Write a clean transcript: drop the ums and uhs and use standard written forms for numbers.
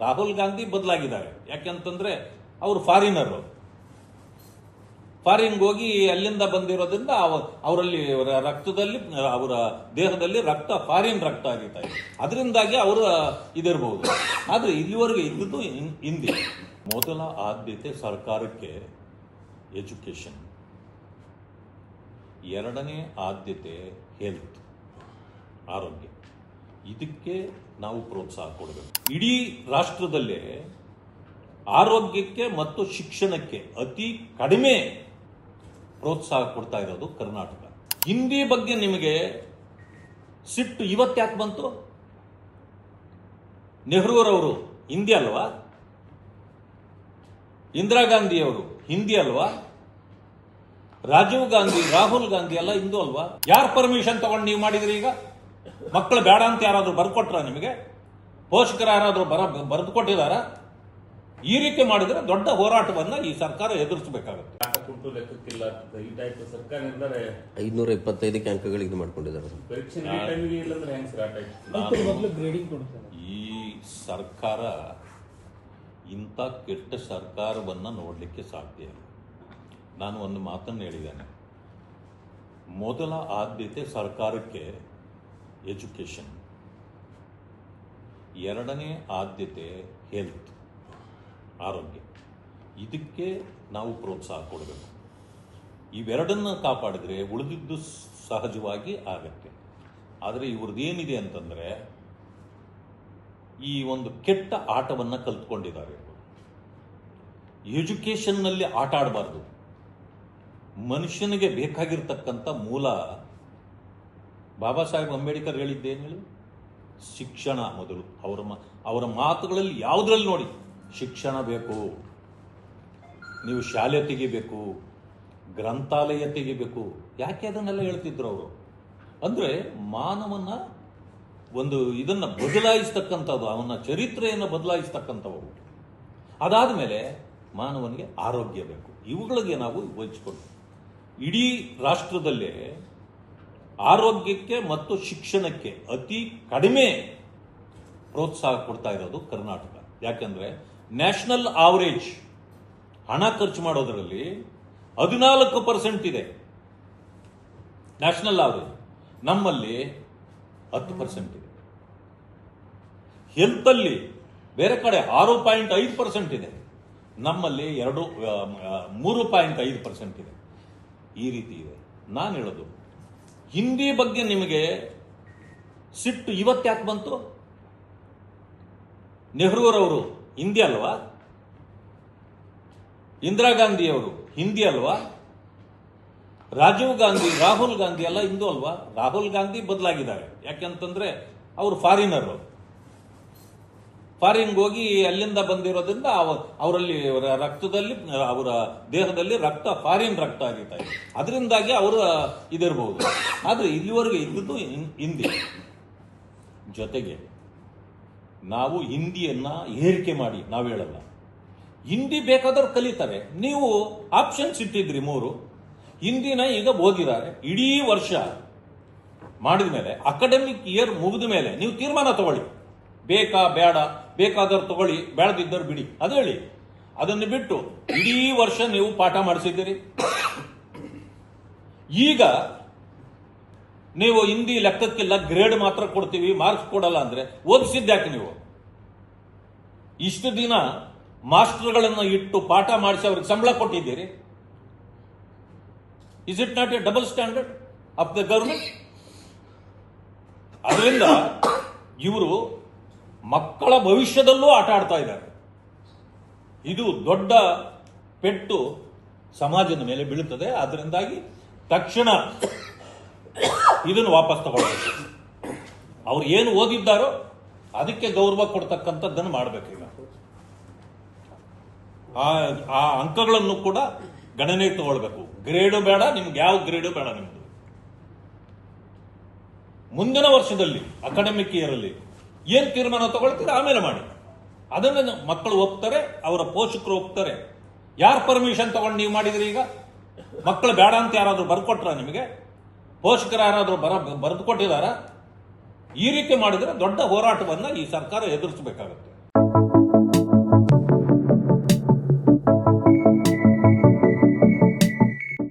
ರಾಹುಲ್ ಗಾಂಧಿ ಬದಲಾಗಿದ್ದಾರೆ. ಯಾಕೆಂತಂದ್ರೆ ಅವರು ಫಾರಿನರು, ಫಾರಿನ್ಗೆ ಹೋಗಿ ಅಲ್ಲಿಂದ ಬಂದಿರೋದ್ರಿಂದ ಅವರಲ್ಲಿ ರಕ್ತದಲ್ಲಿ, ಅವರ ದೇಹದಲ್ಲಿ ರಕ್ತ ಫಾರಿನ್ ರಕ್ತ ಹರಿತಾ ಇದೆ. ಅದರಿಂದಾಗಿ ಅವರು ಇದಿರಬಹುದು. ಆದರೆ ಇಲ್ಲಿವರೆಗೆ ಇದ್ದದ್ದು ಹಿಂದಿ. ಮೊದಲ ಆದ್ಯತೆ ಸರ್ಕಾರಕ್ಕೆ ಎಜುಕೇಶನ್, ಎರಡನೇ ಆದ್ಯತೆ ಹೆಲ್ತ್, ಆರೋಗ್ಯ. ಇದಕ್ಕೆ ನಾವು ಪ್ರೋತ್ಸಾಹ ಕೊಡಬೇಕು. ಇಡೀ ರಾಷ್ಟ್ರದಲ್ಲೇ ಆರೋಗ್ಯಕ್ಕೆ ಮತ್ತು ಶಿಕ್ಷಣಕ್ಕೆ ಅತಿ ಕಡಿಮೆ ಪ್ರೋತ್ಸಾಹ ಕೊಡ್ತಾ ಇರೋದು ಕರ್ನಾಟಕ. ಹಿಂದಿ ಬಗ್ಗೆ ನಿಮಗೆ ಸಿಟ್ಟು ಇವತ್ತ್ಯಾಕೆ ಬಂತು? ನೆಹರೂರವರು ಹಿಂದಿ ಅಲ್ವಾ? ಇಂದಿರಾ ಗಾಂಧಿಯವರು ಹಿಂದಿ ಅಲ್ವಾ? ರಾಜೀವ್ ಗಾಂಧಿ, ರಾಹುಲ್ ಗಾಂಧಿ ಎಲ್ಲ ಹಿಂದೂ ಅಲ್ವಾ? ಯಾರು ಪರ್ಮಿಷನ್ ತಗೊಂಡು ನೀವು ಮಾಡಿದ್ರಿ? ಈಗ ಮಕ್ಕಳು ಬೇಡ ಅಂತ ಯಾರಾದ್ರೂ ಬರ್ಕೊಟ್ರ? ನಿಮಗೆ ಪೋಷಕರು ಯಾರಾದ್ರೂ ಬರೆದು ಕೊಟ್ಟಿದಾರ? ಈ ರೀತಿ ಮಾಡಿದ್ರೆ ದೊಡ್ಡ ಹೋರಾಟವನ್ನ ಈ ಸರ್ಕಾರ ಎದುರಿಸಬೇಕಾಗುತ್ತೆ. ಲೆಕ್ಕಕ್ಕಿಲ್ಲ ಈ ಟೈಪ್ ಸರ್ಕಾರ ನಿರ್ಧಾರ 525 ಅಂಕಗಳಿಗೆ ಮಾಡ್ಕೊಂಡಿದ್ದಾರೆ. ಈ ಸರ್ಕಾರ ಇಂಥ ಕೆಟ್ಟ ಸರ್ಕಾರವನ್ನ ನೋಡಲಿಕ್ಕೆ ಸಾಧ್ಯ ಇಲ್ಲ. ನಾನು ಒಂದು ಮಾತನ್ನು ಹೇಳಿದ್ದೇನೆ. ಮೊದಲ ಆದ್ಯತೆ ಸರ್ಕಾರಕ್ಕೆ ಎಜುಕೇಶನ್, ಎರಡನೇ ಆದ್ಯತೆ ಹೆಲ್ತ್, ಆರೋಗ್ಯ. ಇದಕ್ಕೆ ನಾವು ಪ್ರೋತ್ಸಾಹ ಕೊಡಬೇಕು. ಇವೆರಡನ್ನು ಕಾಪಾಡಿದ್ರೆ ಉಳಿದಿದ್ದು ಸಹಜವಾಗಿ ಆಗತ್ತೆ. ಆದರೆ ಇವ್ರದ್ದೇನಿದೆ ಅಂತಂದರೆ ಈ ಒಂದು ಕೆಟ್ಟ ಆಟವನ್ನು ಕಲ್ತ್ಕೊಂಡಿದ್ದಾರೆ. ಎಜುಕೇಷನ್ನಲ್ಲಿ ಆಟ ಆಡಬಾರ್ದು. ಮನುಷ್ಯನಿಗೆ ಬೇಕಾಗಿರ್ತಕ್ಕಂಥ ಮೂಲ ಬಾಬಾ ಸಾಹೇಬ್ ಅಂಬೇಡ್ಕರ್ ಹೇಳಿದ್ದೇನು ಹೇಳಿ? ಶಿಕ್ಷಣ ಮೊದಲು. ಅವರ ಮಾತುಗಳಲ್ಲಿ ಯಾವುದ್ರಲ್ಲಿ ನೋಡಿ ಶಿಕ್ಷಣ ಬೇಕು, ನೀವು ಶಾಲೆ ತೆಗಿಬೇಕು, ಗ್ರಂಥಾಲಯ ತೆಗಿಬೇಕು. ಯಾಕೆ ಅದನ್ನೆಲ್ಲ ಹೇಳ್ತಿದ್ರು ಅವರು? ಅಂದರೆ ಮಾನವನ ಒಂದು ಇದನ್ನು ಬದಲಾಯಿಸ್ತಕ್ಕಂಥದ್ದು, ಅವನ ಚರಿತ್ರೆಯನ್ನು ಬದಲಾಯಿಸ್ತಕ್ಕಂಥವು. ಅದಾದ ಮೇಲೆ ಮಾನವನಿಗೆ ಆರೋಗ್ಯ ಬೇಕು. ಇವುಗಳಿಗೆ ನಾವು ವಹಿಸಿಕೊಂಡು ಇಡೀ ರಾಷ್ಟ್ರದಲ್ಲೇ ಆರೋಗ್ಯಕ್ಕೆ ಮತ್ತು ಶಿಕ್ಷಣಕ್ಕೆ ಅತಿ ಕಡಿಮೆ ಪ್ರೋತ್ಸಾಹ ಕೊಡ್ತಾ ಇರೋದು ಕರ್ನಾಟಕ. ಯಾಕೆಂದ್ರೆ ನ್ಯಾಷನಲ್ ಆವರೇಜ್ ಹಣ ಖರ್ಚು ಮಾಡೋದರಲ್ಲಿ 14% ಇದೆ ನ್ಯಾಷನಲ್ ಆವರೇಜ್. ನಮ್ಮಲ್ಲಿ 10% ಇದೆ. ಹೆಲ್ತ್ ಅಲ್ಲಿ ಬೇರೆ ಕಡೆ 6.5% ಇದೆ, ನಮ್ಮಲ್ಲಿ 3.5% ಇದೆ. ಈ ರೀತಿ ಇದೆ. ನಾನು ಹೇಳೋದು, ಹಿಂದಿ ಬಗ್ಗೆ ನಿಮಗೆ ಸಿಟ್ಟು ಇವತ್ತ್ಯಾಕೆ ಬಂತು? ನೆಹರೂರವರು ಹಿಂದಿ ಅಲ್ವಾ? ಇಂದಿರಾ ಗಾಂಧಿಯವರು ಹಿಂದಿ ಅಲ್ವಾ? ರಾಜೀವ್ ಗಾಂಧಿ, ರಾಹುಲ್ ಗಾಂಧಿ ಎಲ್ಲ ಹಿಂದೂ ಅಲ್ವಾ? ರಾಹುಲ್ ಗಾಂಧಿ ಬದಲಾಗಿದ್ದಾರೆ. ಯಾಕೆಂತಂದ್ರೆ ಅವರು ಫಾರಿನರು, ಫಾರಿನ್ಗೆ ಹೋಗಿ ಅಲ್ಲಿಂದ ಬಂದಿರೋದ್ರಿಂದ ಅವರಲ್ಲಿ ರಕ್ತದಲ್ಲಿ, ಅವರ ದೇಹದಲ್ಲಿ ರಕ್ತ ಫಾರಿನ್ ರಕ್ತ ಹರಿತಾ ಇದೆ. ಅದರಿಂದಾಗಿ ಅವರು ಇದಿರಬಹುದು. ಆದರೆ ಇಲ್ಲಿವರೆಗೆ ಇದ್ದದ್ದು ಹಿಂದಿ. ಜೊತೆಗೆ ನಾವು ಹಿಂದಿಯನ್ನ ಏರಿಕೆ ಮಾಡಿ ನಾವು ಹೇಳಲ್ಲ. ಹಿಂದಿ ಬೇಕಾದವ್ರು ಕಲಿತಾರೆ. ನೀವು ಆಪ್ಷನ್ಸ್ ಇಟ್ಟಿದ್ರಿ 3, ಹಿಂದಿನ ಈಗ ಓದಿದ್ದಾರೆ. ಇಡೀ ವರ್ಷ ಮಾಡಿದ ಮೇಲೆ, ಅಕಾಡೆಮಿಕ್ ಇಯರ್ ಮುಗಿದ ಮೇಲೆ ನೀವು ತೀರ್ಮಾನ ತಗೊಳ್ಳಿ. ಬೇಕಾ ಬೇಡ, ಬೇಕಾದವ್ರು ತಗೊಳ್ಳಿ, ಬೇಡದಿದ್ದವ್ರು ಬಿಡಿ, ಅದು ಹೇಳಿ. ಅದನ್ನು ಬಿಟ್ಟು ಇಡೀ ವರ್ಷ ನೀವು ಪಾಠ ಮಾಡಿಸಿದ್ದೀರಿ. ಈಗ ನೀವು ಹಿಂದಿ ಲೆಕ್ಕಕ್ಕಿಲ್ಲ, ಗ್ರೇಡ್ ಮಾತ್ರ ಕೊಡ್ತೀವಿ, ಮಾರ್ಕ್ಸ್ ಕೊಡಲ್ಲ ಅಂದ್ರೆ ಓದಿಸಿದ್ಯಾಕೆ ನೀವು? ಇಷ್ಟು ದಿನ ಮಾಸ್ಟರ್ಗಳನ್ನು ಇಟ್ಟು ಪಾಠ ಮಾಡಿಸಿ ಅವ್ರಿಗೆ ಸಂಬಳ ಕೊಟ್ಟಿದ್ದೀರಿ. Is it not A double standard of the government? ಅದರಿಂದ ಇವರು ಮಕ್ಕಳ ಭವಿಷ್ಯದಲ್ಲೂ ಆಟ ಆಡ್ತಾ ಇದ್ದಾರೆ. ಇದು ದೊಡ್ಡ ಪೆಟ್ಟು ಸಮಾಜದ ಮೇಲೆ ಬೀಳುತ್ತದೆ. ಅದರಿಂದಾಗಿ ತಕ್ಷಣ ಇದನ್ನು ವಾಪಸ್ ತಗೊಳ್ಬೇಕು. ಅವ್ರು ಏನು ಓದಿದ್ದಾರೋ ಅದಕ್ಕೆ ಗೌರವ ಕೊಡ್ತಕ್ಕಂಥದ್ದನ್ನು ಮಾಡಬೇಕು. ಈಗ ಆ ಅಂಕಗಳನ್ನು ಕೂಡ ಗಣನೆಗೆ ತಗೊಳ್ಬೇಕು. ಗ್ರೇಡು ಬೇಡ ನಿಮ್ಗೆ, ಯಾವ ಗ್ರೇಡು ಬೇಡ ನಿಮ್ದು. ಮುಂದಿನ ವರ್ಷದಲ್ಲಿ ಅಕಾಡೆಮಿಕ್ ಇಯರ್ ಅಲ್ಲಿ ಏನ್ ತೀರ್ಮಾನ ತಗೊಳ್ತೀರ ಆಮೇಲೆ ಮಾಡಿ. ಅದನ್ನ ಮಕ್ಕಳು ಒಪ್ತಾರೆ, ಅವರ ಪೋಷಕರು ಒಪ್ತಾರೆ. ಯಾರು ಪರ್ಮಿಷನ್ ತಗೊಂಡು ನೀವು ಮಾಡಿದ್ರಿ? ಈಗ ಮಕ್ಕಳು ಬೇಡ ಅಂತ ಯಾರಾದ್ರೂ ಬರ್ಕೊಟ್ರ? ನಿಮಗೆ ಪೋಷಕರು ಯಾರಾದ್ರೂ ಬರೆದು ಕೊಟ್ಟಿದಾರ? ಈ ರೀತಿ ಮಾಡಿದ್ರೆ ದೊಡ್ಡ ಹೋರಾಟವನ್ನ ಈ ಸರ್ಕಾರ ಎದುರಿಸಬೇಕಾಗುತ್ತೆ.